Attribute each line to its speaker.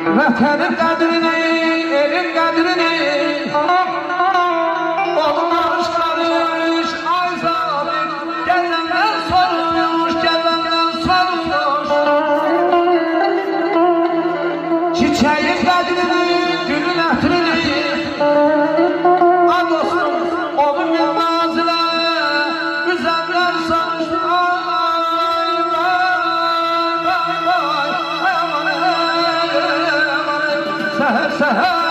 Speaker 1: Vatanın kadrini, elin kadrini olmamış karış, ay zabit. Gelenler sormuş, gelenler sormuş. Çiçeğin kadrini, gülün ətrini. A dostum, olur bilmezler. Güzeller sarmış, ay vay vay vay. Seher seher